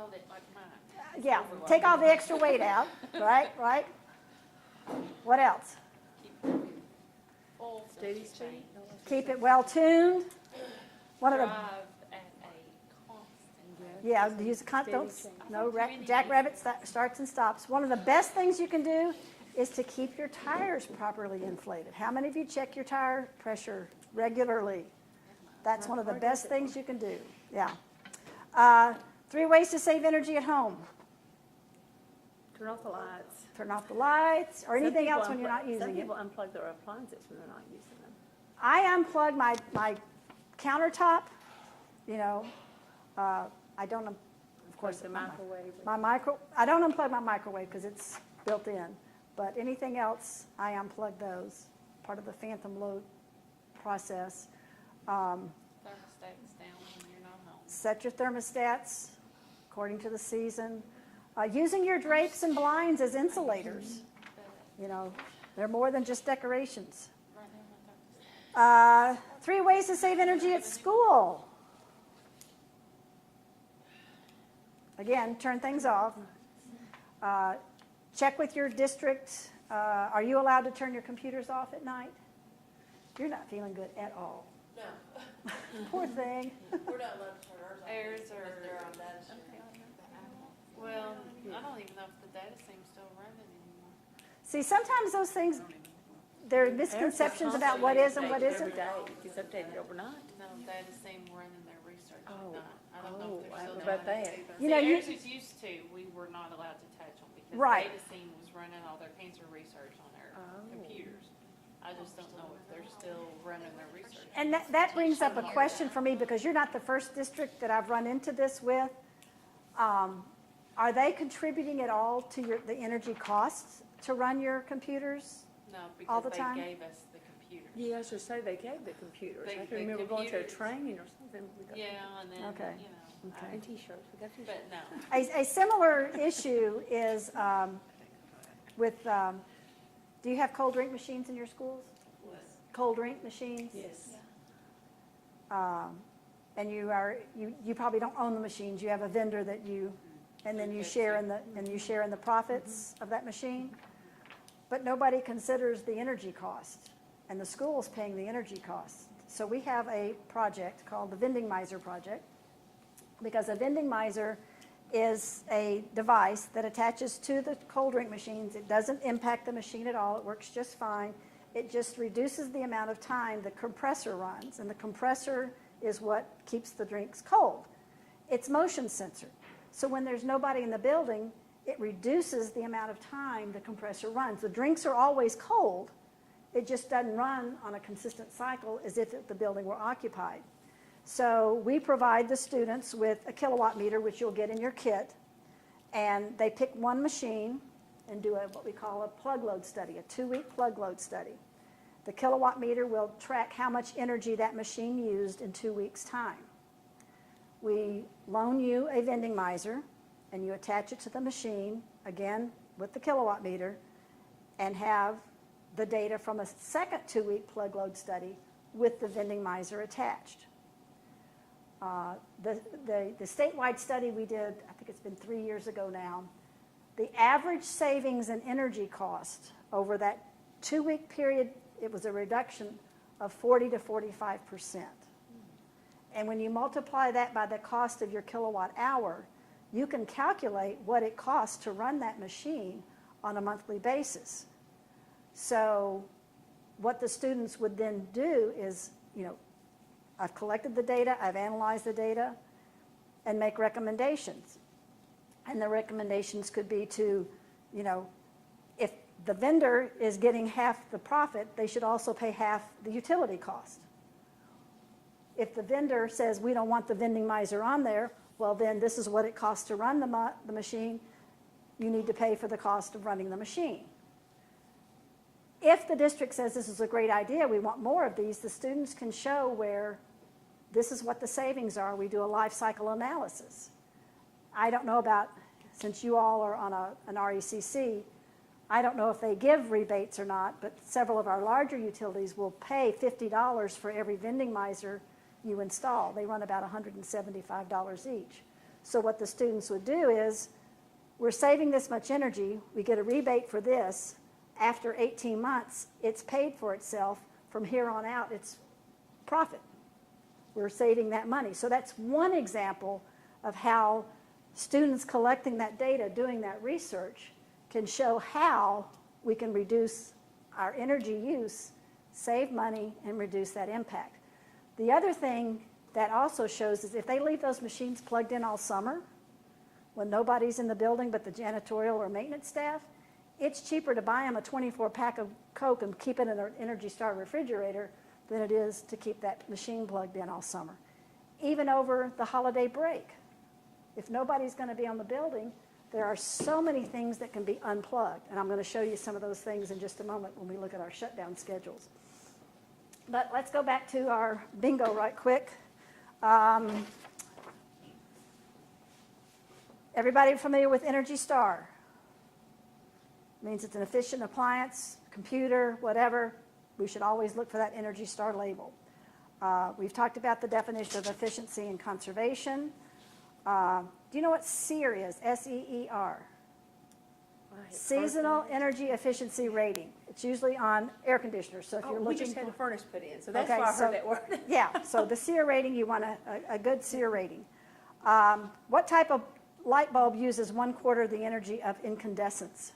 hold it like mine. Yeah, take all the extra weight out, right? What else? Full Steady speed. Keep it well tuned. One of the, drive at a constant. yeah, use jackrabbit starts and stops. One of the best things you can do is to keep your tires properly inflated. How many of you check your tire pressure regularly? That's one of the best things you can do, yeah. 3 ways to save energy at home. Turn off the lights. Turn off the lights or anything else when you're not using Some it. people unplug their appliances when they're not using them. I unplug my countertop, you know. I don't, of course, the microwave. I don't unplug my microwave because it's built in. But anything else, I unplug those, part of the phantom load process. Thermostat is down when you're not home. Set your thermostats according to the season. Using your drapes and blinds as insulators. You know, they're more than just decorations. 3 ways to save energy at school. Again, turn things off. Check with your district. Are you allowed to turn your computers off at night? You're not feeling good at all. No. Poor thing. We're not allowed to turn ours off. Ours because are- they're on data stream. Well, I don't even know if the data seem's still running anymore. See, sometimes those things, there are misconceptions about what is and what isn't. Every day. It's updated overnight. No, data seem running their research at Oh. night. I don't know if Oh, they're still what about doing that? it. You know, See, you- ours is used to, we were not allowed to touch them because Right. data seem was running all their cancer research on their computers. I just don't know if they're still running their research. And that brings up a question for me because you're not the first district that I've run into this with. Are they contributing at all to the energy costs to run your computers? No, all because the time? they gave us the computers. Yeah, I was just say they gave the computers. They- I can the remember going to a computers. training or something. We got Yeah, and then, Okay. you know, And T-shirts. We got T-shirts. but no. A similar issue is with, do you have cold drink machines in your schools? Cold drink machines? Yes. And you probably don't own the machines. You have a vendor that and then you share in the profits of that machine. But nobody considers the energy cost, and the school's paying the energy cost. So we have a project called the Vending Miser project, because a vending miser is a device that attaches to the cold drink machines. It doesn't impact the machine at all. It works just fine. It just reduces the amount of time the compressor runs, and the compressor is what keeps the drinks cold. It's motion censored. So when there's nobody in the building, it reduces the amount of time the compressor runs. The drinks are always cold. It just doesn't run on a consistent cycle as if the building were occupied. So we provide the students with a kilowatt meter, which you'll get in your kit, and they pick one machine and do what we call a plug load study, a 2-week plug load study. The kilowatt meter will track how much energy that machine used in 2 weeks' time. We loan you a vending miser, and you attach it to the machine, again, with the kilowatt meter, and have the data from a second 2-week plug load study with the vending miser attached. The statewide study we did, I think it's been 3 years ago now, the average savings in energy cost over that 2-week period, it was a reduction of 40 to 45%. And when you multiply that by the cost of your kilowatt hour, you can calculate what it costs to run that machine on a monthly basis. So what the students would then do is, I've collected the data, I've analyzed the data, and make recommendations. And the recommendations could be to, if the vendor is getting half the profit, they should also pay half the utility cost. If the vendor says, we don't want the vending miser on there, well, then this is what it costs to run the machine. You need to pay for the cost of running the machine. If the district says this is a great idea, we want more of these, the students can show where this is what the savings are. We do a life cycle analysis. I don't know about, since you all are on an RECC, I don't know if they give rebates or not, but several of our larger utilities will pay $50 for every vending miser you install. They run about $175 each. So what the students would do is, we're saving this much energy, we get a rebate for this. After 18 months, it's paid for itself. From here on out, it's profit. We're saving that money. So that's one example of how students collecting that data, doing that research, can show how we can reduce our energy use, save money, and reduce that impact. The other thing that also shows is if they leave those machines plugged in all summer, when nobody's in the building but the janitorial or maintenance staff, it's cheaper to buy them a 24-pack of Coke and keep it in an Energy Star refrigerator than it is to keep that machine plugged in all summer. Even over the holiday break. If nobody's going to be on the building, there are so many things that can be unplugged. And I'm going to show you some of those things in just a moment when we look at our shutdown schedules. But let's go back to our bingo right quick. Everybody familiar with Energy Star? Means it's an efficient appliance, computer, whatever. We should always look for that Energy Star label. We've talked about the definition of efficiency and conservation. Do you know what SEER is? S-E-E-R. Seasonal Energy Efficiency Rating. It's usually on air conditioners. So if you're looking, we just had the furnace put in, so that's Okay, why I so- heard that word. yeah. So the SEER rating, you want a good SEER rating. What type of light bulb uses 1/4 the energy of incandescence?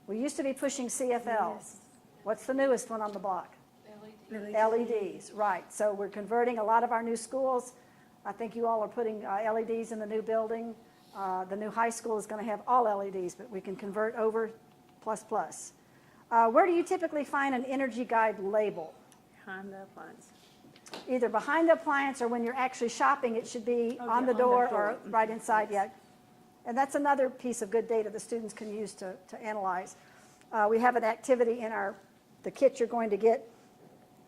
We used to be pushing CFLs. What's the newest one on the block? LEDs, right. So we're converting a lot of our new schools. I think you all are putting LEDs in the new building. The new high school is going to have all LEDs, but we can convert over plus. Where do you typically find an energy guide label? Behind the appliance. Either behind the appliance or when you're actually shopping, it should be Oh, on yeah, the door on the or door. right inside, yeah. And that's another piece of good data the students can use to analyze. We have an activity in the kit you're going to get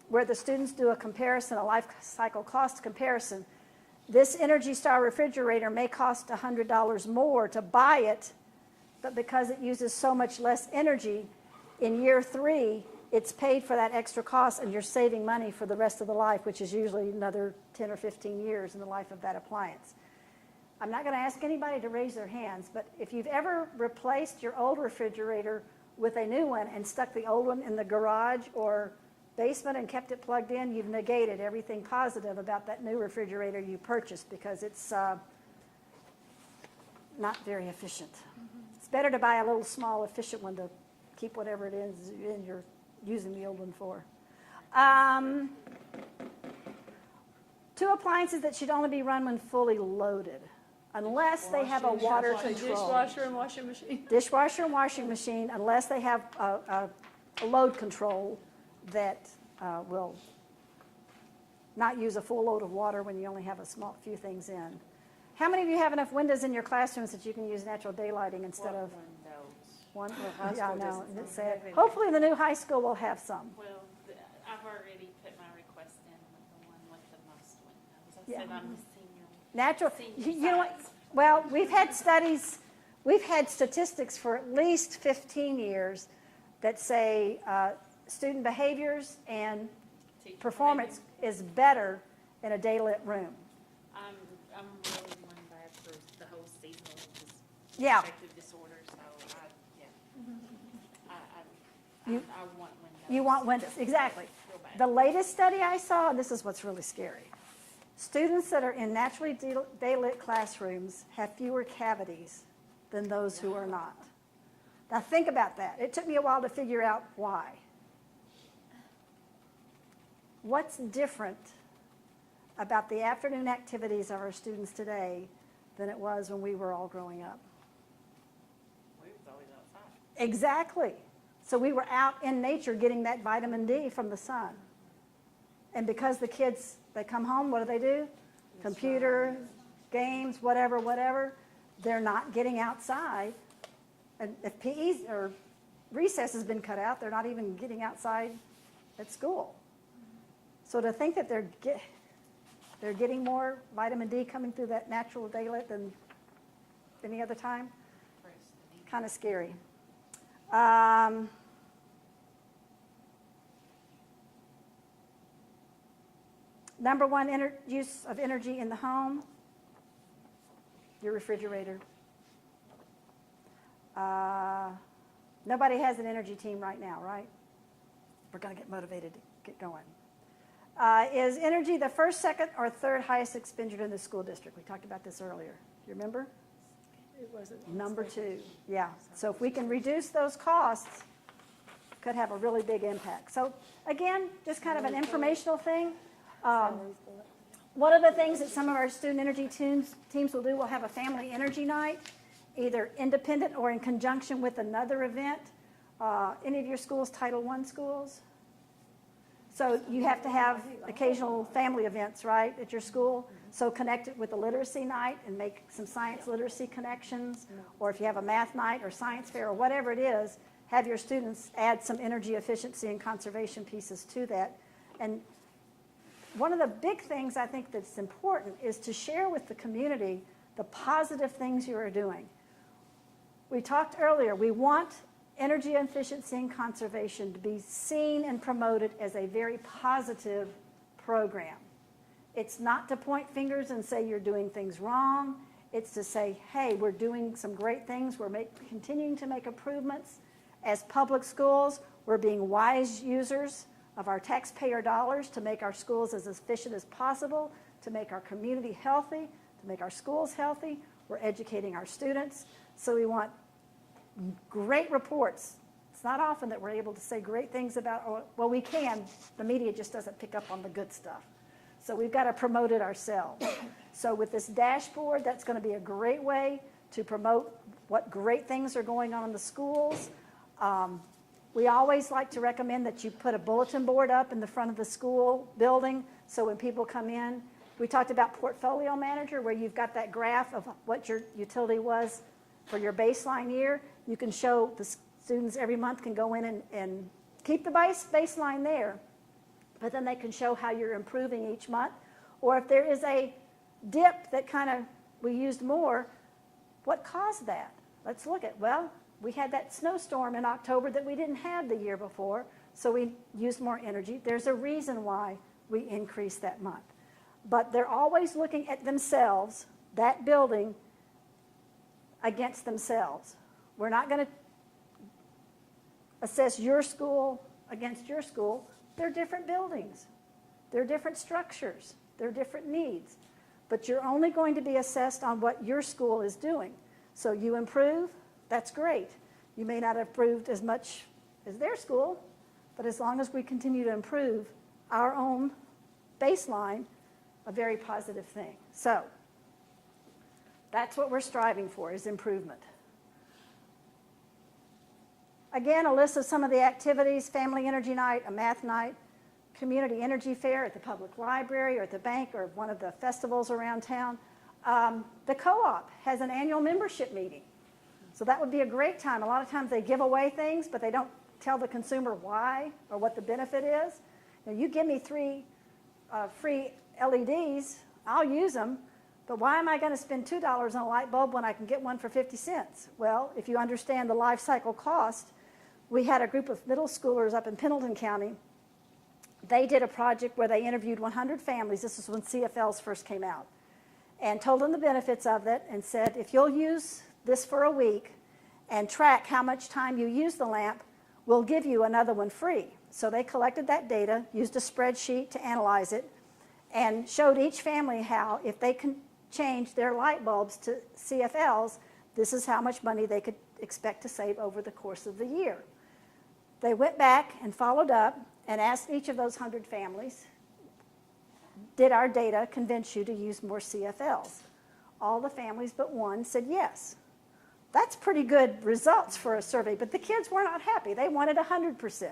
where the students do a comparison, a life cycle cost comparison. This Energy Star refrigerator may cost $100 more to buy it, but because it uses so much less energy, in year 3, it's paid for that extra cost and you're saving money for the rest of the life, which is usually another 10 or 15 years in the life of that appliance. I'm not going to ask anybody to raise their hands, but if you've ever replaced your old refrigerator with a new one and stuck the old one in the garage or basement and kept it plugged in, you've negated everything positive about that new refrigerator you purchased because it's not very efficient. It's better to buy a little small efficient one to keep whatever it is you're using the old one for. 2 appliances that should only be run when fully loaded, unless they have a water control. Dishwasher and washing machine. Dishwasher and washing machine, unless they have a load control that will not use a full load of water when you only have a few things in. How many of you have enough windows in your classrooms that you can use natural daylighting instead of one? high Yeah, school no, doesn't it's have sad. any. Hopefully the new high school will have some. Well, I've already put my request in with the one with the most windows. I Yeah. said I'm a senior. Natural, Senior you know what? size. Well, we've had statistics for at least 15 years that say student behaviors and Teacher performance is better in a daylit room. I'm really one bad for the whole seasonal Yeah. affective disorder, so I want windows. You want windows, exactly. Real bad. The latest study I saw, and this is what's really scary, students that are in naturally daylit classrooms have fewer cavities than those who are not. Now think about that. It took me a while to figure out why. What's different about the afternoon activities of our students today than it was when we were all growing up? We was always outside. Exactly. So we were out in nature getting that vitamin D from the sun. And because the kids, they come home, what do? Computer, games, whatever. They're not getting outside. And if PE or recess has been cut out, they're not even getting outside at school. So to think that they're getting more vitamin D coming through that natural daylight than any other time, kind of scary. Number one use of energy in the home, your refrigerator. Nobody has an energy team right now, right? We're going to get motivated to get going. Is energy the first, second, or third highest expenditure in the school district? We talked about this earlier. Do you remember? It wasn't. Number two, yeah. So if we can reduce those costs, could have a really big impact. So again, just kind of an informational thing. One of the things that some of our student energy teams will do, we'll have a family energy night, either independent or in conjunction with another event. Any of your schools, Title I schools? So you have to have occasional family events, right, at your school. So connect it with a literacy night and make some science literacy connections. Or if you have a math night or science fair or whatever it is, have your students add some energy efficiency and conservation pieces to that. And one of the big things I think that's important is to share with the community the positive things you are doing. We talked earlier, we want energy efficiency and conservation to be seen and promoted as a very positive program. It's not to point fingers and say you're doing things wrong. It's to say, hey, we're doing some great things. We're continuing to make improvements. As public schools, we're being wise users of our taxpayer dollars to make our schools as efficient as possible, to make our community healthy, to make our schools healthy. We're educating our students. So we want great reports. It's not often that we're able to say great things about, well, we can. The media just doesn't pick up on the good stuff. So we've got to promote it ourselves. So with this dashboard, that's going to be a great way to promote what great things are going on in the schools. We always like to recommend that you put a bulletin board up in the front of the school building so when people come in, we talked about portfolio manager where you've got that graph of what your utility was for your baseline year. You can show the students every month can go in and keep the baseline there, but then they can show how you're improving each month. Or if there is a dip that kind of we used more, what caused that? Let's look at, well, we had that snowstorm in October that we didn't have the year before, so we used more energy. There's a reason why we increased that month. But they're always looking at themselves, that building, against themselves. We're not going to assess your school against your school. They're different buildings. They're different structures. They're different needs. But you're only going to be assessed on what your school is doing. So you improve, that's great. You may not have improved as much as their school, but as long as we continue to improve our own baseline, a very positive thing. So that's what we're striving for, is improvement. Again, a list of some of the activities: family energy night, a math night, community energy fair at the public library or at the bank or one of the festivals around town. The co-op has an annual membership meeting. So that would be a great time. A lot of times they give away things, but they don't tell the consumer why or what the benefit is. Now, you give me 3 free LEDs, I'll use them, but why am I going to spend $2 on a light bulb when I can get one for 50 cents? Well, if you understand the life cycle cost, we had a group of middle schoolers up in Pendleton County. They did a project where they interviewed 100 families. This was when CFLs first came out, and told them the benefits of it and said, if you'll use this for a week and track how much time you use the lamp, we'll give you another one free. So they collected that data, used a spreadsheet to analyze it, and showed each family how, if they can change their light bulbs to CFLs, this is how much money they could expect to save over the course of the year. They went back and followed up and asked each of those 100 families, did our data convince you to use more CFLs? All the families but one said yes. That's pretty good results for a survey, but the kids were not happy. They wanted 100%.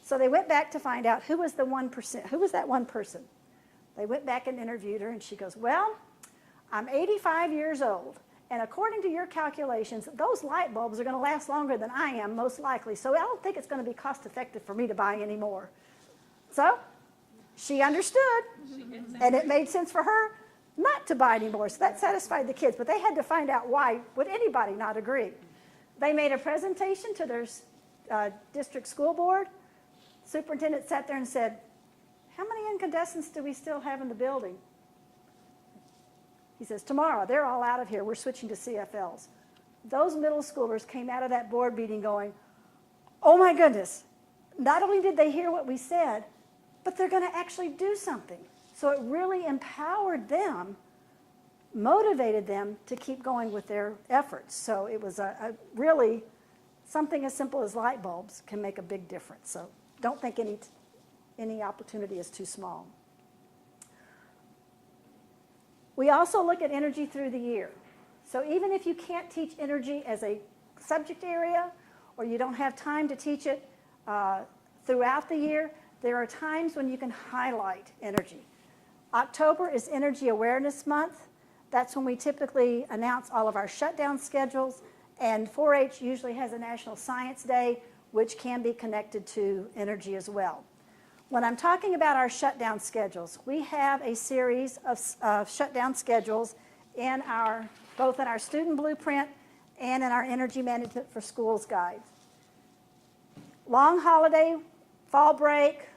So they went back to find out who was the 1%, who was that one person. They went back and interviewed her, and she goes, well, I'm 85 years old, and according to your calculations, those light bulbs are going to last longer than I am, most likely, so I don't think it's going to be cost effective for me to buy any more. So she understood, and it made sense for her not to buy anymore, so that satisfied the kids, but they had to find out why would anybody not agree. They made a presentation to their district school board. Superintendent sat there and said, how many incandescents do we still have in the building? He says, tomorrow, they're all out of here. We're switching to CFLs. Those middle schoolers came out of that board meeting going, oh my goodness, not only did they hear what we said, but they're going to actually do something. So it really empowered them, motivated them to keep going with their efforts. So it was a really, something as simple as light bulbs can make a big difference. So don't think any opportunity is too small. We also look at energy through the year. So even if you can't teach energy as a subject area, or you don't have time to teach it throughout the year, there are times when you can highlight energy. October is Energy Awareness Month. That's when we typically announce all of our shutdown schedules, and 4-H usually has a National Science Day, which can be connected to energy as well. When I'm talking about our shutdown schedules, we have a series of shutdown schedules in both in our student blueprint and in our Energy Management for Schools guide. Long holiday, fall break,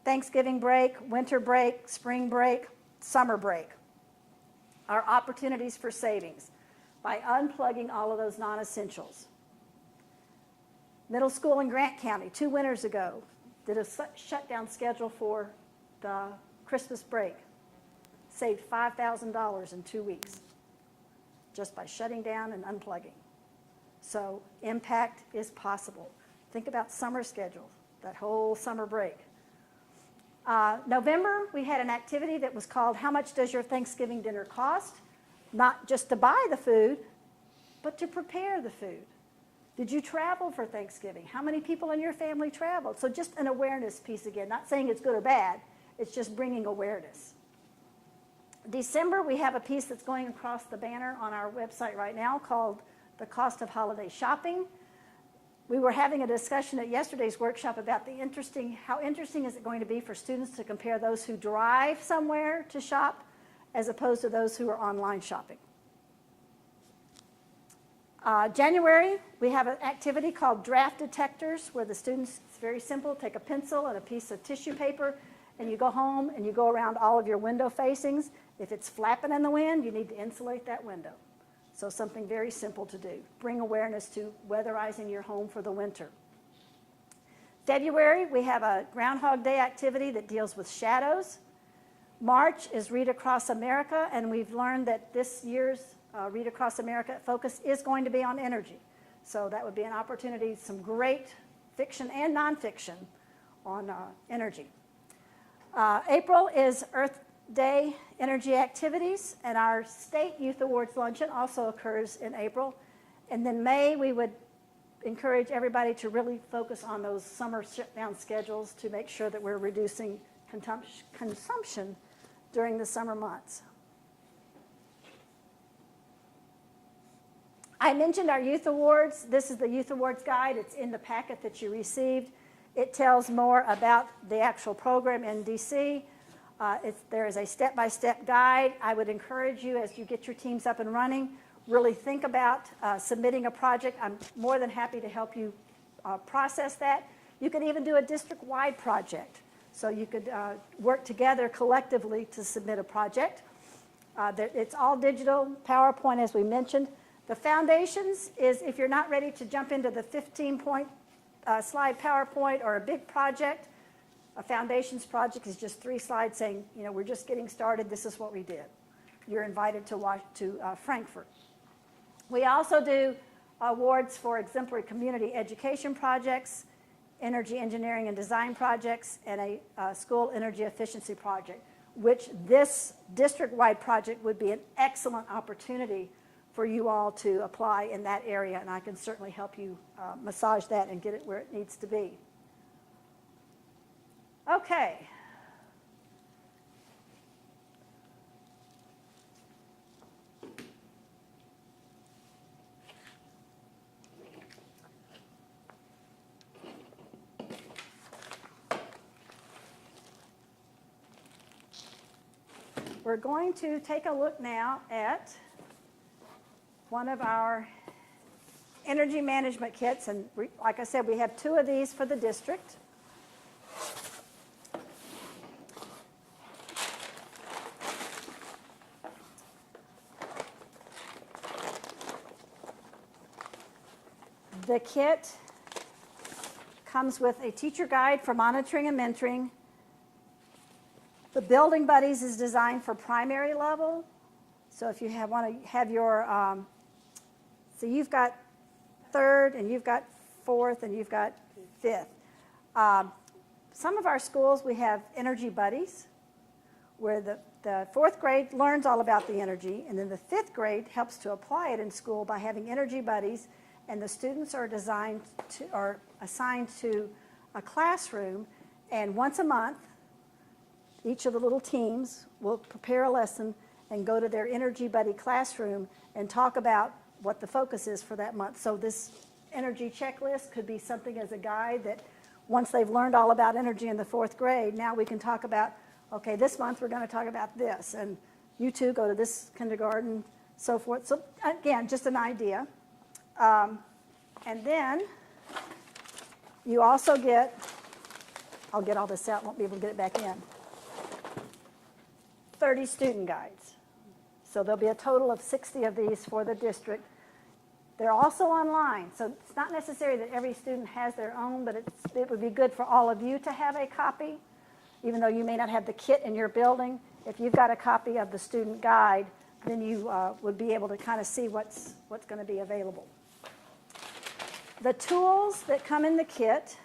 Thanksgiving break, winter break, spring break, summer break are opportunities for savings by unplugging all of those non-essentials. Middle school in Grant County, 2 winters ago, did a shutdown schedule for the Christmas break. Saved $5,000 in 2 weeks just by shutting down and unplugging. So impact is possible. Think about summer schedules, that whole summer break. November, we had an activity that was called How Much Does Your Thanksgiving Dinner Cost? Not just to buy the food, but to prepare the food. Did you travel for Thanksgiving? How many people in your family traveled? So just an awareness piece again, not saying it's good or bad, it's just bringing awareness. December, we have a piece that's going across the banner on our website right now called The Cost of Holiday Shopping. We were having a discussion at yesterday's workshop about how interesting is it going to be for students to compare those who drive somewhere to shop as opposed to those who are online shopping. January, we have an activity called Draft Detectors where the students, it's very simple, take a pencil and a piece of tissue paper and you go home and you go around all of your window facings. If it's flapping in the wind, you need to insulate that window. So something very simple to do. Bring awareness to weatherizing your home for the winter. February, we have a Groundhog Day activity that deals with shadows. March is Read Across America, and we've learned that this year's Read Across America focus is going to be on energy. So that would be an opportunity, some great fiction and nonfiction on energy. April is Earth Day energy activities, and our State Youth Awards Luncheon also occurs in April. And then May, we would encourage everybody to really focus on those summer shutdown schedules to make sure that we're reducing consumption during the summer months. I mentioned our Youth Awards. This is the Youth Awards Guide. It's in the packet that you received. It tells more about the actual program in DC. There is a step-by-step guide. I would encourage you, as you get your teams up and running, really think about submitting a project. I'm more than happy to help you process that. You could even do a district-wide project. So you could work together collectively to submit a project. It's all digital, PowerPoint, as we mentioned. The foundations is if you're not ready to jump into the 15-point slide PowerPoint or a big project, a foundations project is just 3 slides saying, we're just getting started, this is what we did. You're invited to Frankfurt. We also do awards for exemplary community education projects, energy engineering and design projects, and a school energy efficiency project, which this district-wide project would be an excellent opportunity for you all to apply in that area, and I can certainly help you massage that and get it where it needs to be. Okay. We're going to take a look now at one of our energy management kits, and like I said, we have 2 of these for the district. The kit comes with a teacher guide for monitoring and mentoring. The Building Buddies is designed for primary level. So if you want to have your, so you've got third and you've got fourth and you've got fifth. Some of our schools, we have energy buddies, where the fourth grade learns all about the energy, and then the fifth grade helps to apply it in school by having energy buddies, and the students are assigned to a classroom, and once a month, each of the little teams will prepare a lesson and go to their energy buddy classroom and talk about what the focus is for that month. So this energy checklist could be something as a guide that once they've learned all about energy in the fourth grade, now we can talk about, okay, this month we're going to talk about this, and you two go to this kindergarten, so forth. So again, just an idea. And then you also get, I'll get all this out, won't be able to get it back in, 30 student guides. So there'll be a total of 60 of these for the district. They're also online, so it's not necessary that every student has their own, but it would be good for all of you to have a copy, even though you may not have the kit in your building. If you've got a copy of the student guide, then you would be able to kind of see what's going to be available. The tools that come in the kit,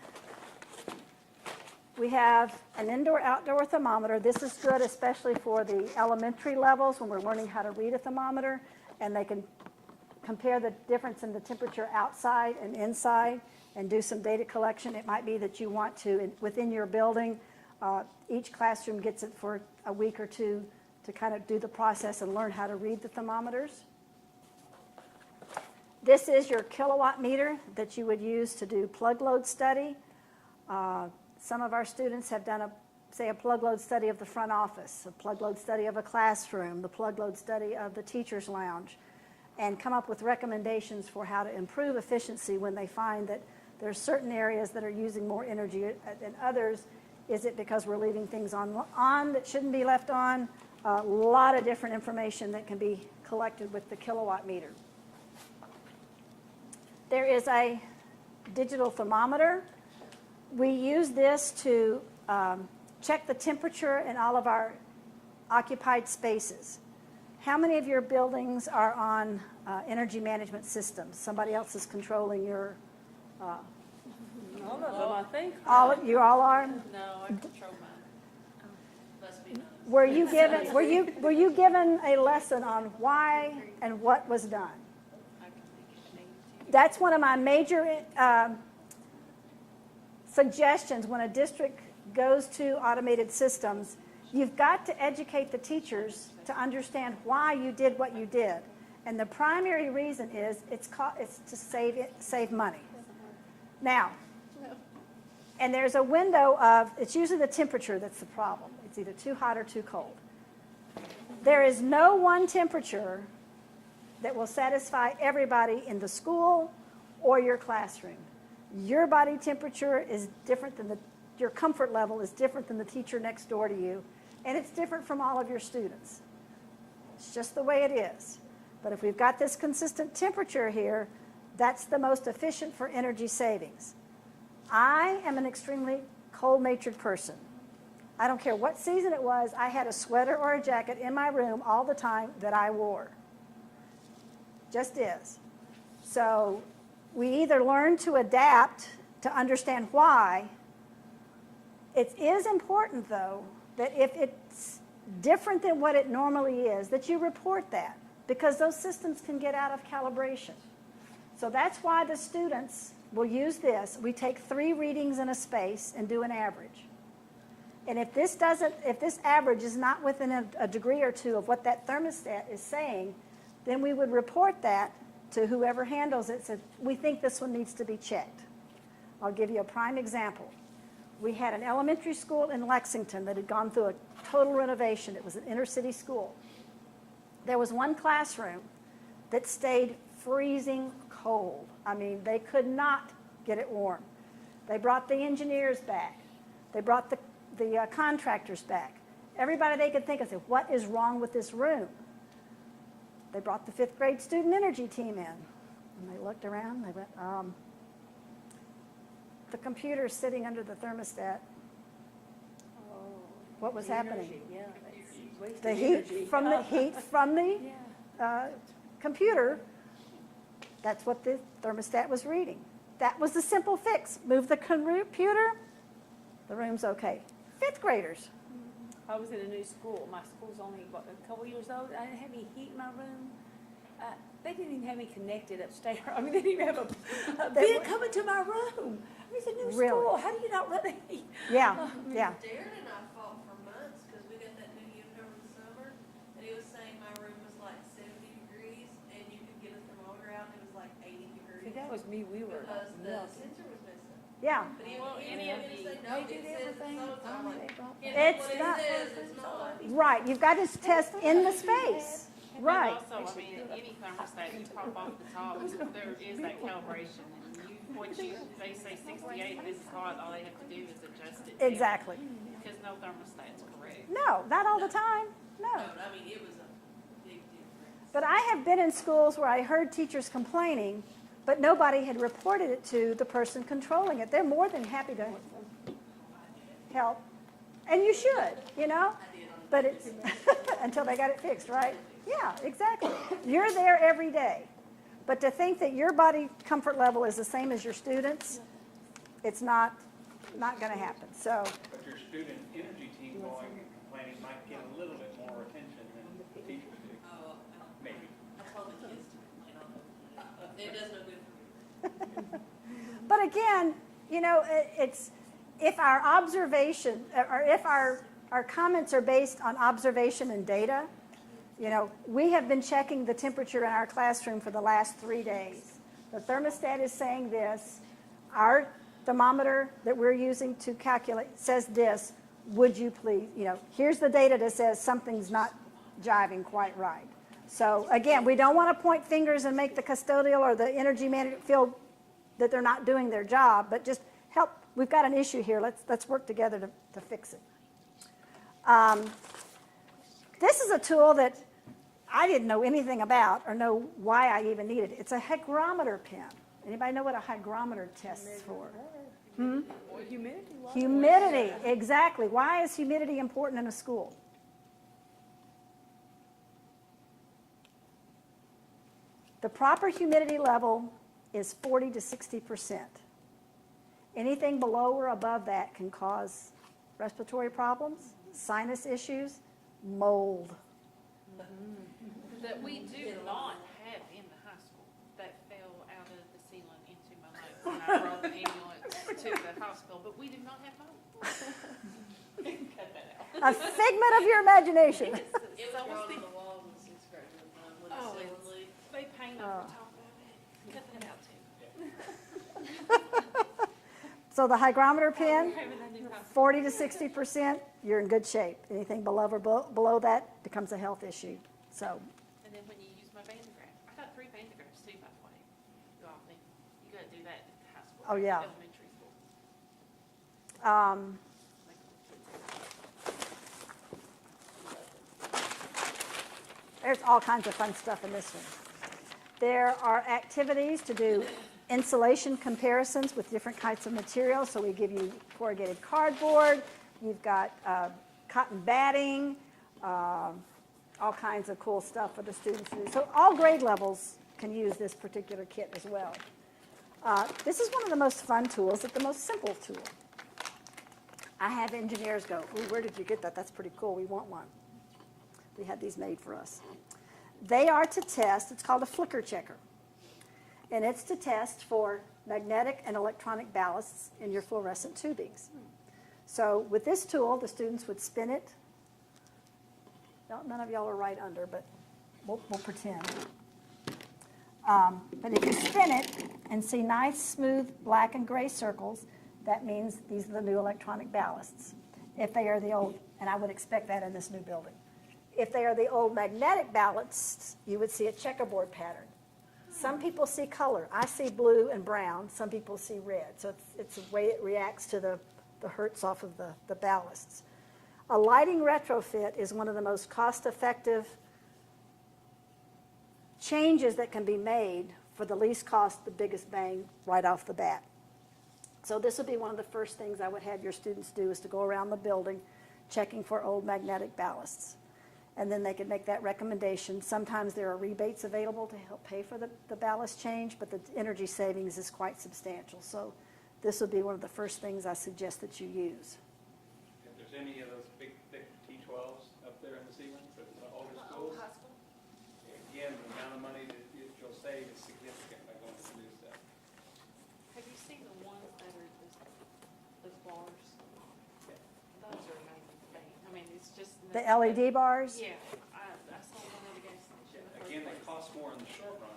we have an indoor-outdoor thermometer. This is good especially for the elementary levels when we're learning how to read a thermometer, and they can compare the difference in the temperature outside and inside and do some data collection. It might be that you want to, within your building, each classroom gets it for a week or two to kind of do the process and learn how to read the thermometers. This is your kilowatt meter that you would use to do plug load study. Some of our students have done a plug load study of the front office, a plug load study of a classroom, the plug load study of the teacher's lounge, and come up with recommendations for how to improve efficiency when they find that there are certain areas that are using more energy than others. Is it because we're leaving things on that shouldn't be left on? A lot of different information that can be collected with the kilowatt meter. There is a digital thermometer. We use this to check the temperature in all of our occupied spaces. How many of your buildings are on energy management systems? Somebody else is controlling your... All of them, I think. You all are? No, I control mine. Let's be honest. Were you given a lesson on why and what was done? I can think of it. That's one of my major suggestions when a district goes to automated systems. You've got to educate the teachers to understand why you did what you did. And the primary reason is it's to save money. Now, and there's a window of, it's usually the temperature that's the problem. It's either too hot or too cold. There is no one temperature that will satisfy everybody in the school or your classroom. Your body temperature is different than your comfort level is different than the teacher next door to you, and it's different from all of your students. It's just the way it is. But if we've got this consistent temperature here, that's the most efficient for energy savings. I am an extremely cold-natured person. I don't care what season it was, I had a sweater or a jacket in my room all the time that I wore. Just is. So we either learn to adapt to understand why. It is important, though, that if it's different than what it normally is, that you report that, because those systems can get out of calibration. So that's why the students will use this. We take 3 readings in a space and do an average. And if this average is not within a degree or two of what that thermostat is saying, then we would report that to whoever handles it, so we think this one needs to be checked. I'll give you a prime example. We had an elementary school in Lexington that had gone through a total renovation. It was an inner city school. There was one classroom that stayed freezing cold. I mean, they could not get it warm. They brought the engineers back. They brought the contractors back. Everybody they could think of said, what is wrong with this room? They brought the 5th grade student energy team in. And they looked around, they went, the computer sitting under the thermostat, Oh, what was the happening? energy, yeah, that's wasted The heat energy. from the Yeah. computer, that's what the thermostat was reading. That was the simple fix. Move the computer, the room's okay. Fifth graders. I was in a new school. My school's only what, a couple years old. I didn't have any heat in my room. They didn't even have me connected upstairs. I mean, they didn't even have a They vent were- coming to my room. I mean, it's a new Really? school. How do you not run the heat? Yeah, yeah. Darren and I fought for months because we got that new unit over the summer, and he was saying my room was like 70 degrees, and you could get a thermometer out, and it was like 80 See, degrees. that was me. We were Because the melting. sensor was missing. Yeah. But he Well, he any was of gonna the- say, no, They it did says everything. so. I'm Oh, like, they brought "It's It's what it not- says, it's not." Right, you've got to test in the space. And Right. also, I mean, any thermostat you pop off the top, there is that calibration. And they say 68, this is hot, all they have to do is adjust it. down. Exactly. Because no thermostat's correct. No, not all the time. No. No, I mean, it was a big difference. But I have been in schools where I heard teachers complaining, but nobody had reported it to the person controlling it. They're more than happy to help. And you should, you know? But it's, until they got it fixed, right? Yeah, exactly. You're there every day. But to think that your body comfort level is the same as your students, it's not going to happen. So, But your student energy team going and complaining might get a little bit more attention than the teachers do, Oh, maybe. I told the kids to complain on it. It does no good for me. but again, you know, it's, if our observation, or if our comments are based on observation and data, you know, we have been checking the temperature in our classroom for the last 3 days. The thermostat is saying this. Our thermometer that we're using to calculate says this. Would you please, you know, here's the data that says something's not jiving quite right. So again, we don't want to point fingers and make the custodial or the energy manager feel that they're not doing their job, but just help. We've got an issue here. Let's work together to fix it. This is a tool that I didn't know anything about or know why I even needed. It's a hygrometer pen. Anybody know what a hygrometer tests for? Humidity. Humidity, exactly. Why is humidity important in a school? The proper humidity level is 40 to 60%. Anything below or above that can cause respiratory problems, sinus issues, mold. That we do not have in the high school that fell out of the ceiling into my life when I brought the ambulance to the hospital, but we do not have mine. Cut that out. A figment of your imagination. It was drawn on the walls in the 6th grade when Oh, the ceiling it's- leaked. They paint over top of it. Cut that out too. So the hygrometer pen, Having that new hospital. 40 to 60%, you're in good shape. Anything below or below that becomes a health issue. So, And then when you use my Vandegraph, I got 3 Vandegraphs too, by the way. You all think, you gotta do that at the high school. Oh, yeah. Elementary school. There's all kinds of fun stuff in this one. There are activities to do insulation comparisons with different kinds of materials. So we give you corrugated cardboard. You've got cotton batting, all kinds of cool stuff for the students to do. So all grade levels can use this particular kit as well. This is one of the most fun tools. It's the most simple tool. I have engineers go, ooh, where did you get that? That's pretty cool. We want one. We had these made for us. They are to test, it's called a flicker checker. And it's to test for magnetic and electronic ballasts in your fluorescent tubings. So with this tool, the students would spin it. None of y'all are right under, but we'll pretend. But if you spin it and see nice, smooth, black and gray circles, that means these are the new electronic ballasts. If they are the old, and I would expect that in this new building. If they are the old magnetic ballasts, you would see a checkerboard pattern. Some people see color. I see blue and brown. Some people see red. So it's the way it reacts to the hertz off of the ballasts. A lighting retrofit is one of the most cost-effective changes that can be made for the least cost, the biggest bang right off the bat. So this would be one of the first things I would have your students do, is to go around the building checking for old magnetic ballasts. And then they could make that recommendation. Sometimes there are rebates available to help pay for the ballast change, but the energy savings is quite substantial. So this would be one of the first things I suggest that you use. If there's any of those big, thick T12s up there in the ceiling for the older schools, High school? again, the amount of money that you'll save is significant by going to new stuff. Have you seen the ones that are those bars? Those are amazing. I mean, it's just. The LED bars? Yeah, I saw one at a gas station. Again, they cost more in the short run,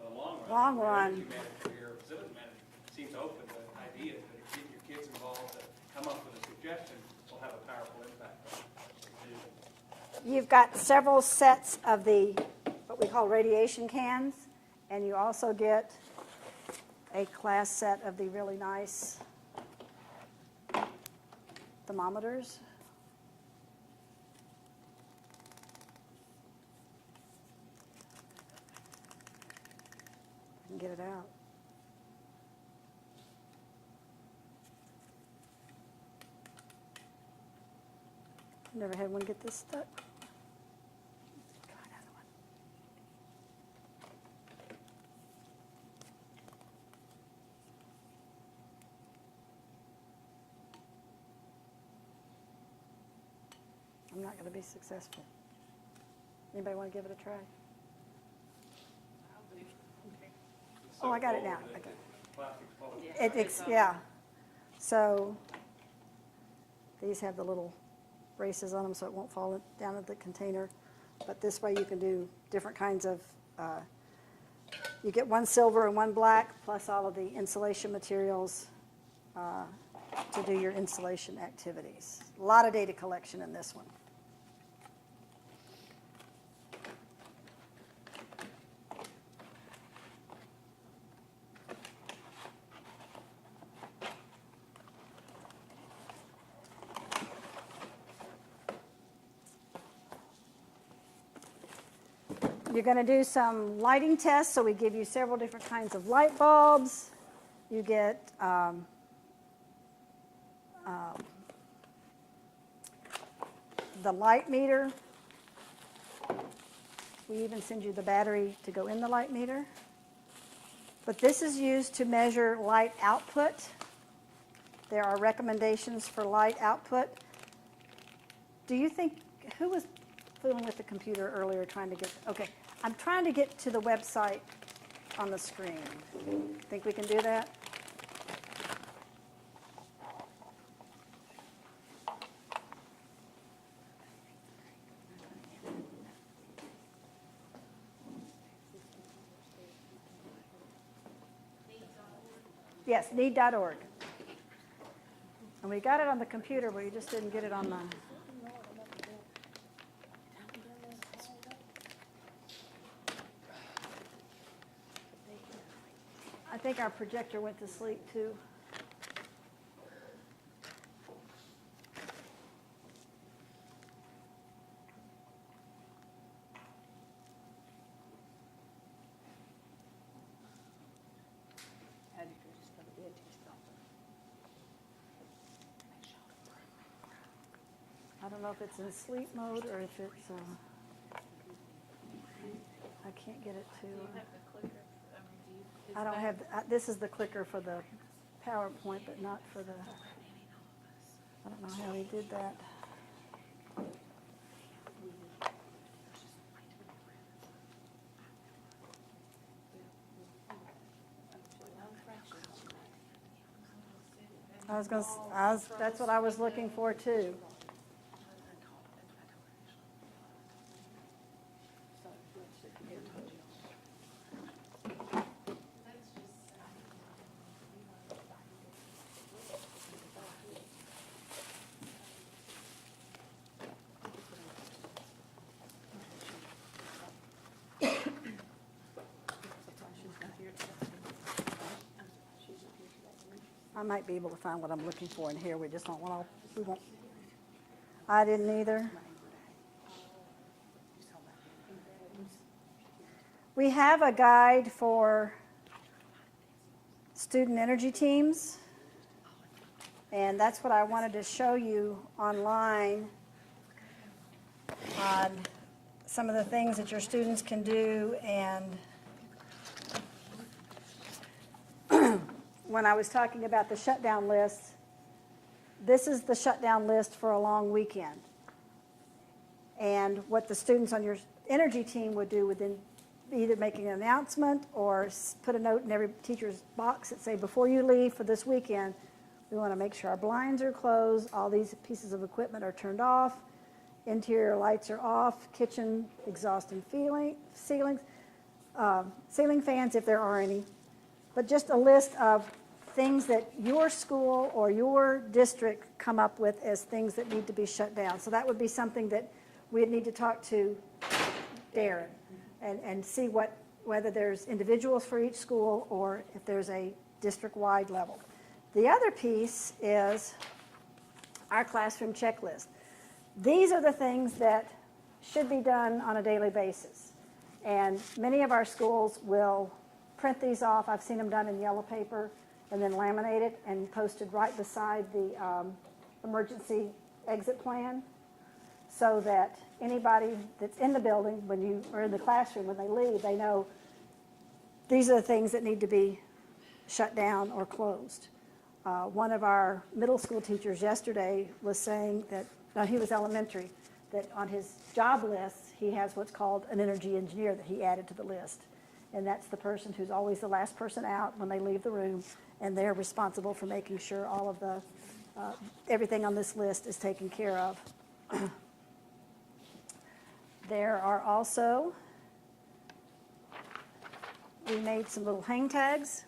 but the long run. Long your run. energy manager, your facility manager seems open to ideas, but if you get your kids involved, to come up with a suggestion, will have a powerful impact on the decision. You've got several sets of the, what we call radiation cans, and you also get a class set of the really nice thermometers. I can get it out. Never had one get this stuck. Try another one. I'm not going to be successful. Anybody want to give it a try? I'll do. Okay. It's Oh, I got it cold now. that I got it. the plastic's falling. Yeah. So these have the little braces on them so it won't fall down into the container. But this way you can do different kinds of, you get one silver and one black, plus all of the insulation materials to do your insulation activities. A lot of data collection in this one. You're going to do some lighting tests, so we give you several different kinds of light bulbs. You get the light meter. We even send you the battery to go in the light meter. But this is used to measure light output. There are recommendations for light output. Do you think, who was fooling with the computer earlier trying to get, okay, I'm trying to get to the website on the screen. Think we can do that? Yes, need.org. And we got it on the computer, but we just didn't get it on the... I think our projector went to sleep too. I don't know if it's in sleep mode or if it's, I can't get it to. Do you have the clicker? I mean, do you? is I don't that- have, this is the clicker for the PowerPoint, but not for the, I don't know how he did that. That's what I was looking for too. I might be able to find what I'm looking for in here. We just don't want to, we won't. I didn't either. We have a guide for student energy teams. And that's what I wanted to show you online on some of the things that your students can do. And when I was talking about the shutdown list, this is the shutdown list for a long weekend. And what the students on your energy team would do would then either make an announcement or put a note in every teacher's box that say, before you leave for this weekend, we want to make sure our blinds are closed, all these pieces of equipment are turned off, interior lights are off, kitchen exhaust and ceiling fans if there are any. But just a list of things that your school or your district come up with as things that need to be shut down. So that would be something that we'd need to talk to Darren and see whether there's individuals for each school or if there's a district-wide level. The other piece is our classroom checklist. These are the things that should be done on a daily basis. And many of our schools will print these off. I've seen them done in yellow paper and then laminated and posted right beside the emergency exit plan, so that anybody that's in the building, when you are in the classroom, when they leave, they know these are the things that need to be shut down or closed. One of our middle school teachers yesterday was saying that, no, he was elementary, that on his job list, he has what's called an energy engineer that he added to the list. And that's the person who's always the last person out when they leave the room, and they're responsible for making sure all of the, everything on this list is taken care of. There are also, we made some little hang tags.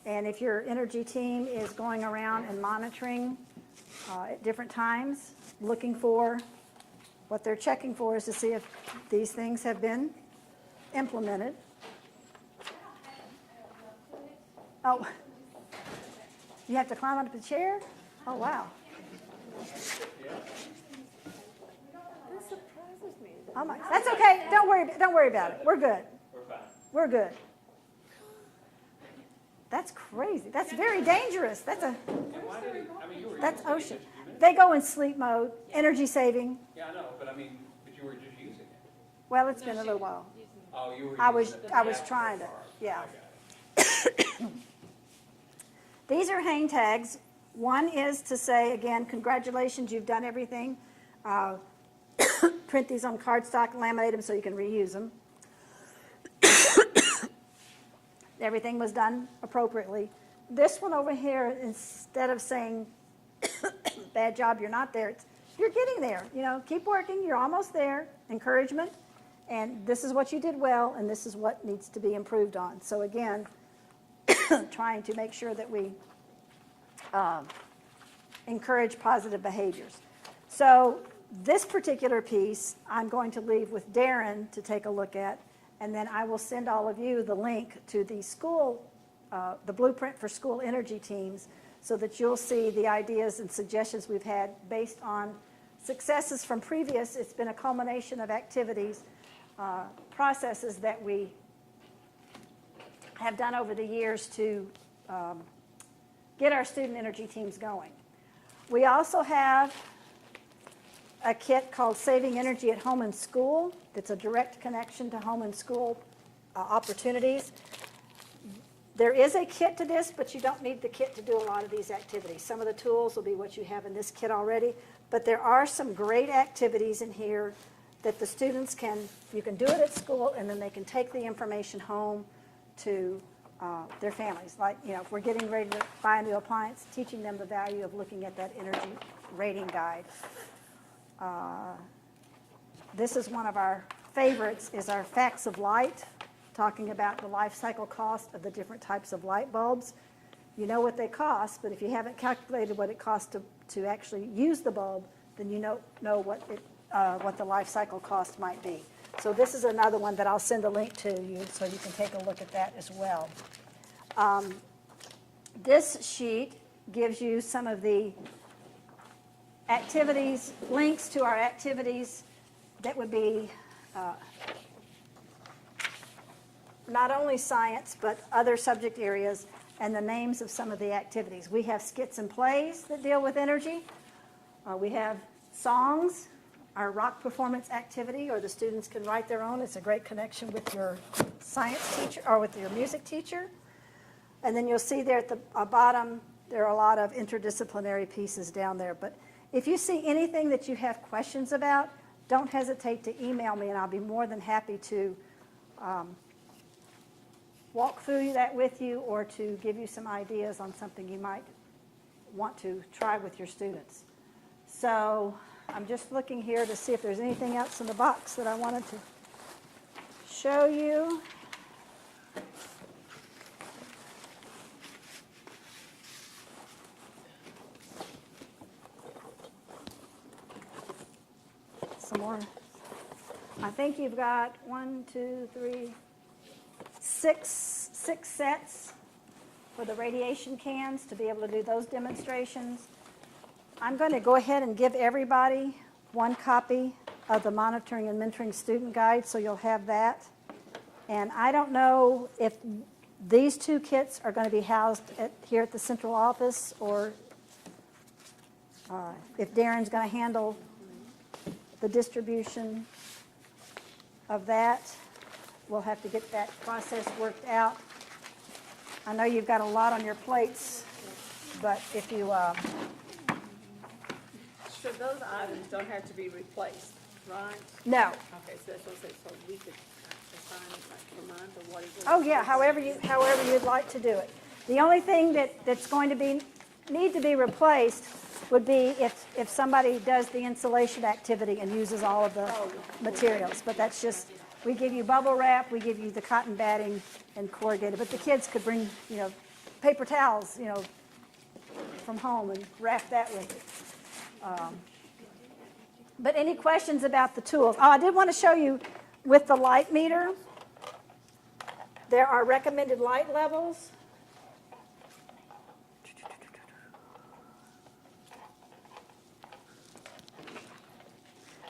And if your energy team is going around and monitoring at different times, looking for, what they're checking for is to see if these things have been implemented. Oh, you have to climb up the chair? Oh, wow. That surprises me. Oh my, that's okay. Don't worry about it. We're good. We're fine. We're good. That's crazy. That's very dangerous. That's And why did it, I mean, you were that's using it ocean. just a few minutes They go in sleep mode, energy saving. Yeah, I know, but I mean, but you were just using it. Well, it's been a little while. Oh, you were I using was it. I was trying to, yeah. These are hang tags. One is to say, again, congratulations, you've done everything. Print these on cardstock, laminate them so you can reuse them. Everything was done appropriately. This one over here, instead of saying, bad job, you're not there, it's, you're getting there. You know, keep working, you're almost there. Encouragement. And this is what you did well, and this is what needs to be improved on. So again, trying to make sure that we encourage positive behaviors. So this particular piece, I'm going to leave with Darren to take a look at, and then I will send all of you the link to the school, the blueprint for school energy teams, so that you'll see the ideas and suggestions we've had based on successes from previous. It's been a culmination of activities, processes that we have done over the years to get our student energy teams going. We also have a kit called Saving Energy at Home and School that's a direct connection to home and school opportunities. There is a kit to this, but you don't need the kit to do a lot of these activities. Some of the tools will be what you have in this kit already, but there are some great activities in here that the students can, you can do it at school, and then they can take the information home to their families. Like, you know, if we're getting ready to buy a new appliance, teaching them the value of looking at that energy rating guide. This is one of our favorites, is our Facts of Light, talking about the life cycle cost of the different types of light bulbs. You know what they cost, but if you haven't calculated what it costs to actually use the bulb, then you know what the life cycle cost might be. So this is another one that I'll send a link to you so you can take a look at that as well. This sheet gives you some of the activities, links to our activities that would be not only science, but other subject areas and the names of some of the activities. We have skits and plays that deal with energy. We have songs, our rock performance activity, or the students can write their own. It's a great connection with your science teacher or with your music teacher. And then you'll see there at the bottom, there are a lot of interdisciplinary pieces down there. But if you see anything that you have questions about, don't hesitate to email me, and I'll be more than happy to walk through that with you or to give you some ideas on something you might want to try with your students. So I'm just looking here to see if there's anything else in the box that I wanted to show you. Some more. I think you've got 6 sets for the radiation cans to be able to do those demonstrations. I'm going to go ahead and give everybody one copy of the Monitoring and Mentoring Student Guide, so you'll have that. And I don't know if these 2 kits are going to be housed here at the central office, or if Darren's going to handle the distribution of that. We'll have to get that process worked out. I know you've got a lot on your plates, but if you... So those items don't have to be replaced, right? No. Okay, so that's what I said, so we could assign, like, remind of what it is. Oh, yeah, however you'd like to do it. The only thing that's going to need to be replaced would be if somebody does the insulation activity and uses all of the materials. But that's just, we give you bubble wrap, we give you the cotton batting and corrugated. But the kids could bring, paper towels, from home and wrap that with it. But any questions about the tools? Oh, I did want to show you with the light meter, there are recommended light levels.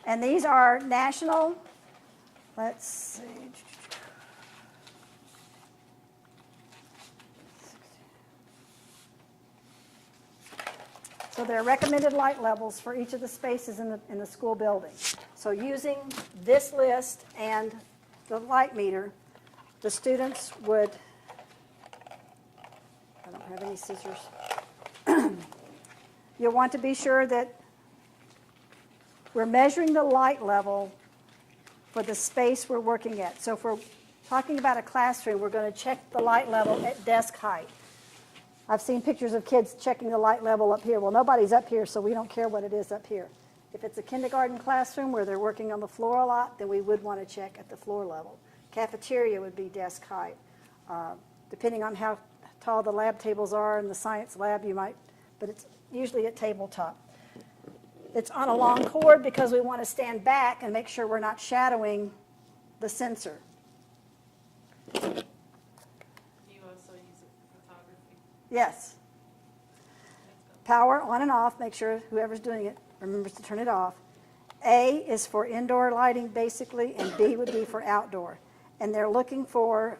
And these are national. Let's see. So there are recommended light levels for each of the spaces in the school building. So using this list and the light meter, the students would, I don't have any scissors. You'll want to be sure that we're measuring the light level for the space we're working at. So if we're talking about a classroom, we're going to check the light level at desk height. I've seen pictures of kids checking the light level up here. Well, nobody's up here, so we don't care what it is up here. If it's a kindergarten classroom where they're working on the floor a lot, then we would want to check at the floor level. Cafeteria would be desk height. Depending on how tall the lab tables are in the science lab, you might, but it's usually at tabletop. It's on a long cord because we want to stand back and make sure we're not shadowing the sensor. You also use it for photography. Yes. Power on and off. Make sure whoever's doing it remembers to turn it off. A is for indoor lighting, basically, and B would be for outdoor. And they're looking for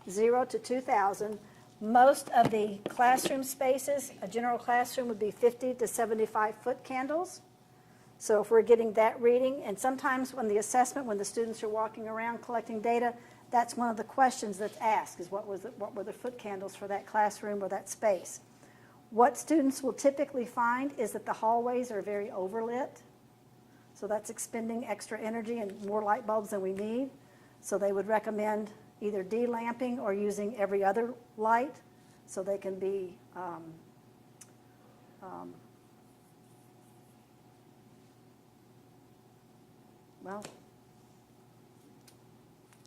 0 to 2,000. Most of the classroom spaces, a general classroom would be 50 to 75 foot candles. So if we're getting that reading, and sometimes when the assessment, when the students are walking around collecting data, that's one of the questions that's asked, is what were the foot candles for that classroom or that space. What students will typically find is that the hallways are very overlit. So that's expending extra energy and more light bulbs than we need. So they would recommend either de-lamping or using every other light so they can be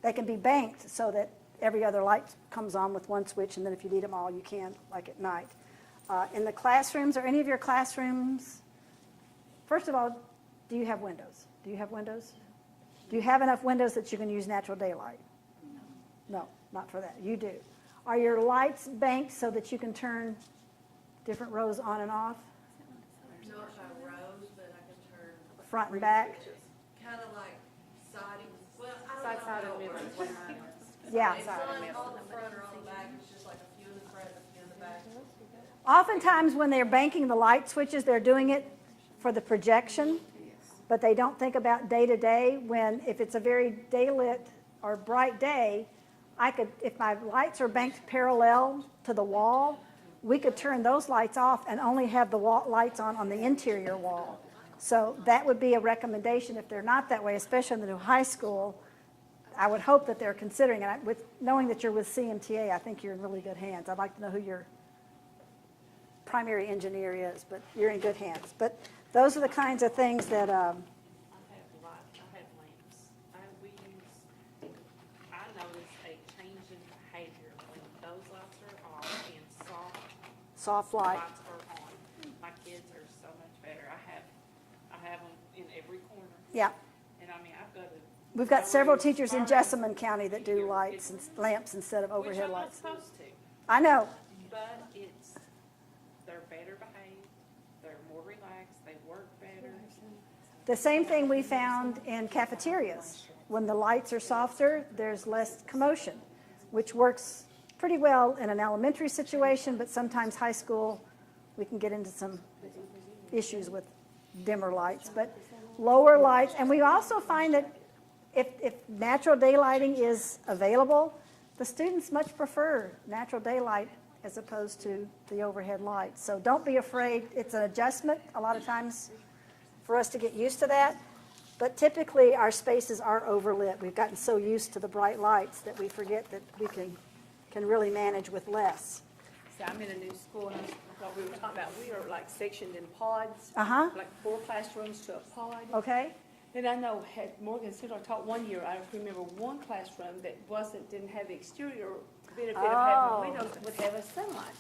they can be banked so that every other light comes on with one switch, and then if you need them all, you can, like at night. In the classrooms, or any of your classrooms, first of all, do you have windows? Do you have windows? Do you have enough windows that you can use natural daylight? No, not for that. You do. Are your lights banked so that you can turn different rows on and off? Not by rows, but I can turn. Front and back? Kind of like siding, well, I Side, don't side, know. and middle. Yeah. It's not all the front or all the back, it's just like a few in the front and a few in Oftentimes, when they're banking the light switches, they're doing it for the projection, but they don't think about day-to-day, when if it's a very daylit or bright day, I could, if my lights are banked parallel to the wall, we could turn those lights off and only have the lights on the interior wall. So that would be a recommendation if they're not that way, especially in the new high school. I would hope that they're considering it. With knowing that you're with CMTA, I think you're in really good hands. I'd like to know who your primary engineer is, but you're in good hands. But those are the kinds of things that, I have lights, I have lamps. I notice a change in behavior when those lights are off and soft light. lights are on. My kids are so much better. I have them in every corner. Yeah. And I mean, I've got a. We've got several teachers in Jessamine County that do lights and lamps instead of Which overhead I'm not lights. supposed to, I know. but they're better behaved, they're more relaxed, they work better. The same thing we found in cafeterias. When the lights are softer, there's less commotion, which works pretty well in an elementary situation, but sometimes high school, we can get into some issues with dimmer lights. But lower lights, and we also find that if natural daylighting is available, the students much prefer natural daylight as opposed to the overhead lights. So don't be afraid. It's an adjustment a lot of times for us to get used to that. But typically our spaces are overlit. We've gotten so used to the bright lights that we forget that we can really manage with less. See, I'm in a new school, and what we were talking about, we are like sectioned in pods. Uh-huh. Like 4 classrooms to a pod. Okay? And I know, had Morgan Center taught one year, I remember one classroom that didn't have the exterior benefit of Oh. having windows, would have a sunlight.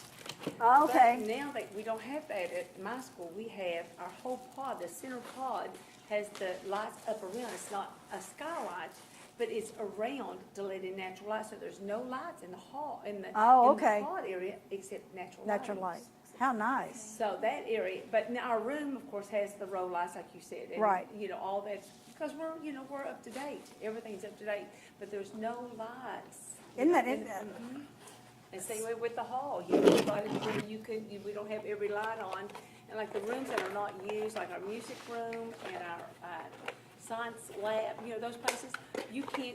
Okay. But now that we don't have that at my school, we have our whole pod, the center pod has the lights up around. It's not a skylight, but it's around to let in natural light, so there's no lights in the hall, in the pod area except natural light. Natural light. How nice. So that area, but now our room, of course, has the row lights, like you said. And, Right. you know, all that, because we're up to date. Everything's up to date, but there's no lights. Isn't that, And same way with the hall, you know, where we don't have every light on. And like the rooms that are not used, like our music room and our science lab, you know, those places, you can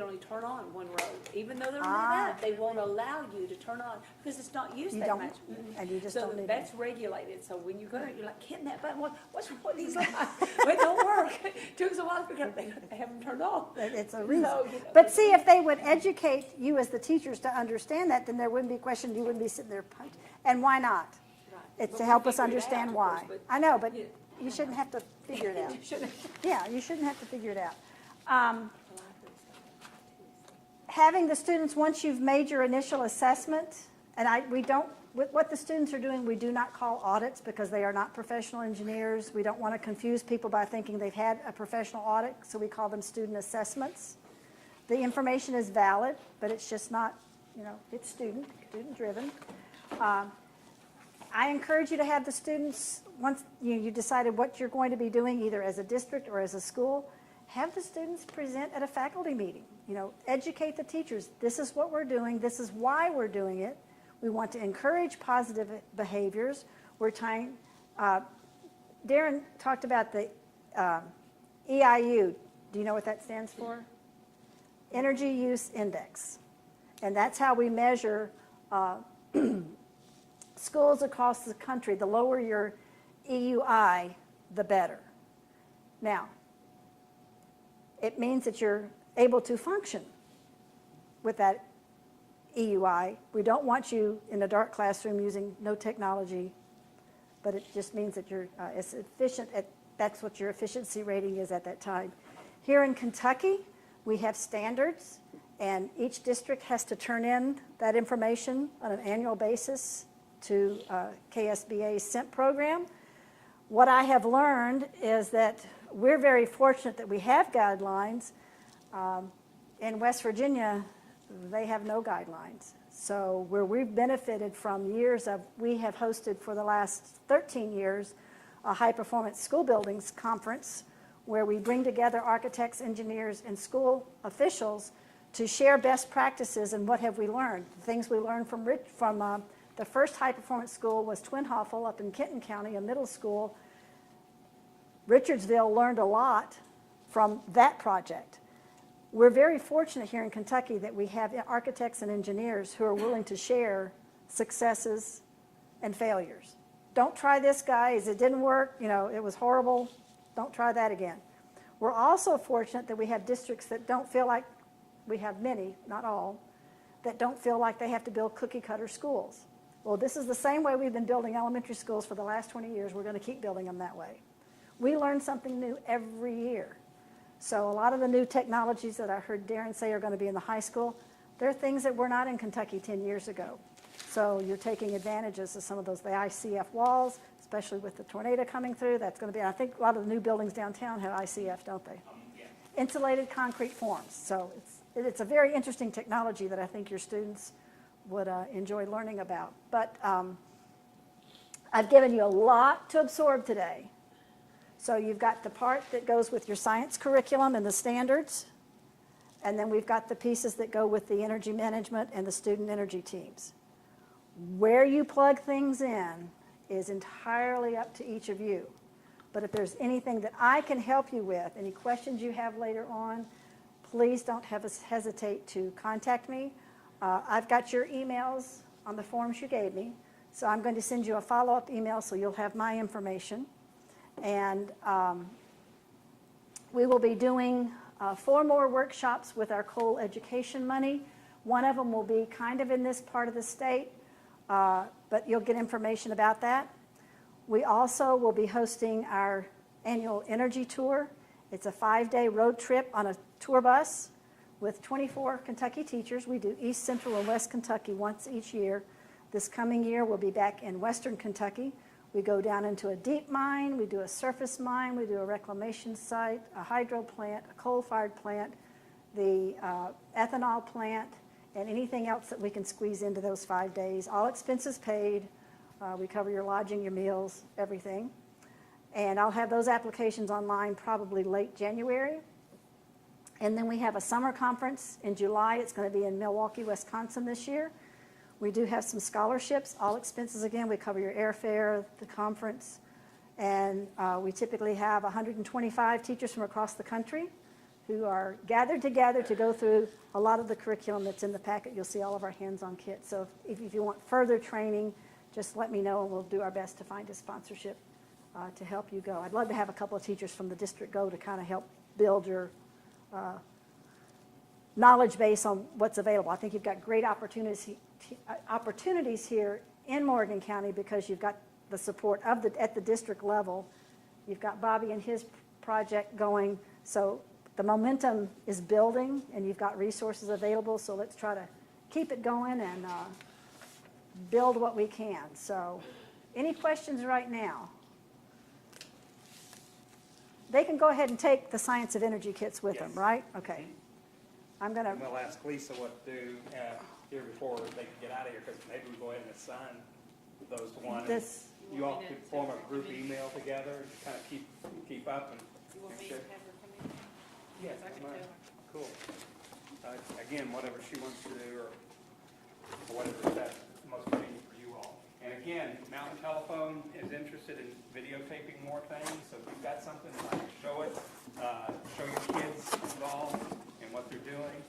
only turn on one row. Even though they're lit up, they won't allow you to turn on, because it's not used You that don't, much. and you just So don't need that's it. regulated, so when you go there, you're like, hitting that button, what's wrong with these lights? Well, it don't work. Took us a while to figure out they have them turned off. It's a reason. So, you know, But see, if they would educate you as the teachers to understand that, then there wouldn't be question, you wouldn't be sitting there punching. And why not? Right. It's But to we help us figure it understand out, of why. course, but- I know, but Yeah. you shouldn't have to figure it out. You shouldn't. Yeah, you shouldn't have to figure it out. Having the students, once you've made your initial assessment, and what the students are doing, we do not call audits because they are not professional engineers. We don't want to confuse people by thinking they've had a professional audit, so we call them student assessments. The information is valid, but it's just not, it's student-driven. I encourage you to have the students, once you decided what you're going to be doing, either as a district or as a school, have the students present at a faculty meeting. Educate the teachers. This is what we're doing. This is why we're doing it. We want to encourage positive behaviors. We're trying, Darren talked about the EIU. Do you know what that stands for? Energy Use Index. And that's how we measure schools across the country. The lower your EUI, the better. Now, it means that you're able to function with that EUI. We don't want you in a dark classroom using no technology, but it just means that you're as efficient that's what your efficiency rating is at that time. Here in Kentucky, we have standards, and each district has to turn in that information on an annual basis to KSBA's SIMP program. What I have learned is that we're very fortunate that we have guidelines. In West Virginia, they have no guidelines. So where we've benefited from years of, we have hosted for the last 13 years a high-performance school buildings conference where we bring together architects, engineers, and school officials to share best practices and what have we learned. The things we learned from The first high-performance school was Twin Hoffel up in Kenton County, a middle school. Richardsville learned a lot from that project. We're very fortunate here in Kentucky that we have architects and engineers who are willing to share successes and failures. Don't try this, guys. It didn't work. You know, it was horrible. Don't try that again. We're also fortunate that we have districts that don't feel like, we have many, not all, that don't feel like they have to build cookie-cutter schools. Well, this is the same way we've been building elementary schools for the last 20 years. We're going to keep building them that way. We learn something new every year. So a lot of the new technologies that I heard Darren say are going to be in the high school, they're things that were not in Kentucky 10 years ago. So you're taking advantages of some of those, the ICF walls, especially with the tornado coming through. That's going to be, I think a lot of the new buildings downtown have ICF, don't they? Yeah. Insulated concrete forms. So it's a very interesting technology that I think your students would enjoy learning about. But I've given you a lot to absorb today. So you've got the part that goes with your science curriculum and the standards, and then we've got the pieces that go with the energy management and the student energy teams. Where you plug things in is entirely up to each of you. But if there's anything that I can help you with, any questions you have later on, please don't hesitate to contact me. I've got your emails on the forms you gave me, so I'm going to send you a follow-up email so you'll have my information. And we will be doing 4 more workshops with our coal education money. One of them will be kind of in this part of the state, but you'll get information about that. We also will be hosting our annual energy tour. It's a 5-day road trip on a tour bus with 24 Kentucky teachers. We do East, Central, and West Kentucky once each year. This coming year, we'll be back in Western Kentucky. We go down into a deep mine, we do a surface mine, we do a reclamation site, a hydro plant, a coal-fired plant, the ethanol plant, and anything else that we can squeeze into those 5 days. All expenses paid. We cover your lodging, your meals, everything. And I'll have those applications online probably late January. And then we have a summer conference in July. It's going to be in Milwaukee, Wisconsin this year. We do have some scholarships, all expenses again. We cover your airfare, the conference, and we typically have 125 teachers from across the country who are gathered together to go through a lot of the curriculum that's in the packet. You'll see all of our hands-on kits. So if you want further training, just let me know and we'll do our best to find a sponsorship to help you go. I'd love to have a couple of teachers from the district go to kind of help build your knowledge base on what's available. I think you've got great opportunities here in Morgan County because you've got the support of at the district level. You've got Bobby and his project going, so the momentum is building and you've got resources available, so let's try to keep it going and build what we can. So any questions right now? They can go ahead and take the Science of Energy kits with them, right? Okay. I'm going to... And we'll ask Lisa what to do here before they can get out of here, because maybe we go ahead and assign those to one. This, You all could form a group email together and kind of keep up and You want me make to sure. have her come in? Yes, I can I'm, do it. cool. Again, whatever she wants to do or whatever is best, most convenient for you all. And again, Mountain Telephone is interested in videotaping more things, so if you've got something, like show it, show your kids involved in what they're doing.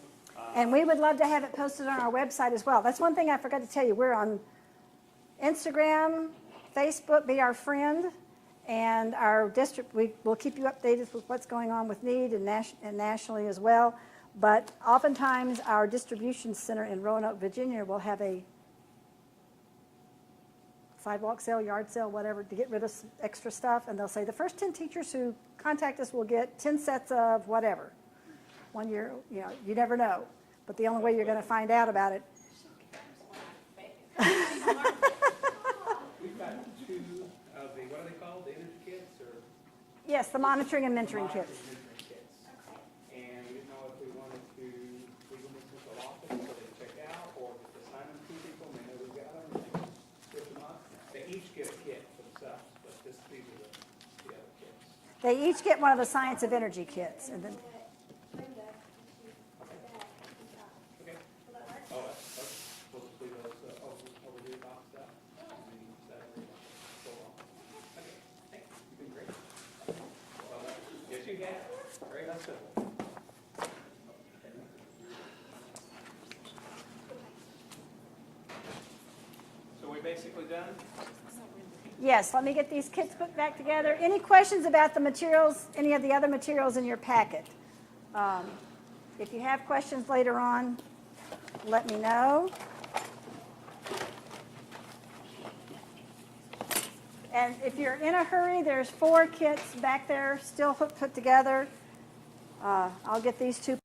and we would love to have it posted on our website as well. That's one thing I forgot to tell you. We're on Instagram, Facebook, be our friend, and our district, we will keep you updated with what's going on with NEED and nationally as well. But oftentimes, our distribution center in Roanoke, Virginia will have a sidewalk sale, yard sale, whatever, to get rid of some extra stuff, and they'll say the first 10 teachers who contact us will get 10 sets of whatever. 1 year, you know, you never know. But the only way you're going to find out about it. We've got 2 of the, what are they called, the energy kits or? Yes, the monitoring and mentoring kits. Mentoring kits. And we didn't know if we wanted to leave them in central office so they check out, or just assign them to people, and they know we've got them, and they switch them up. They each get a kit for themselves, but these are the other kits. They each get one of the Science of Energy kits. And then, Okay. Oh, we'll just leave those over here boxed up. That's it. So we basically done? Yes, let me get these kits put back together. Any questions about the materials, any of the other materials in your packet? If you have questions later on, let me know. And if you're in a hurry, there's 4 kits back there still put together. I'll get these 2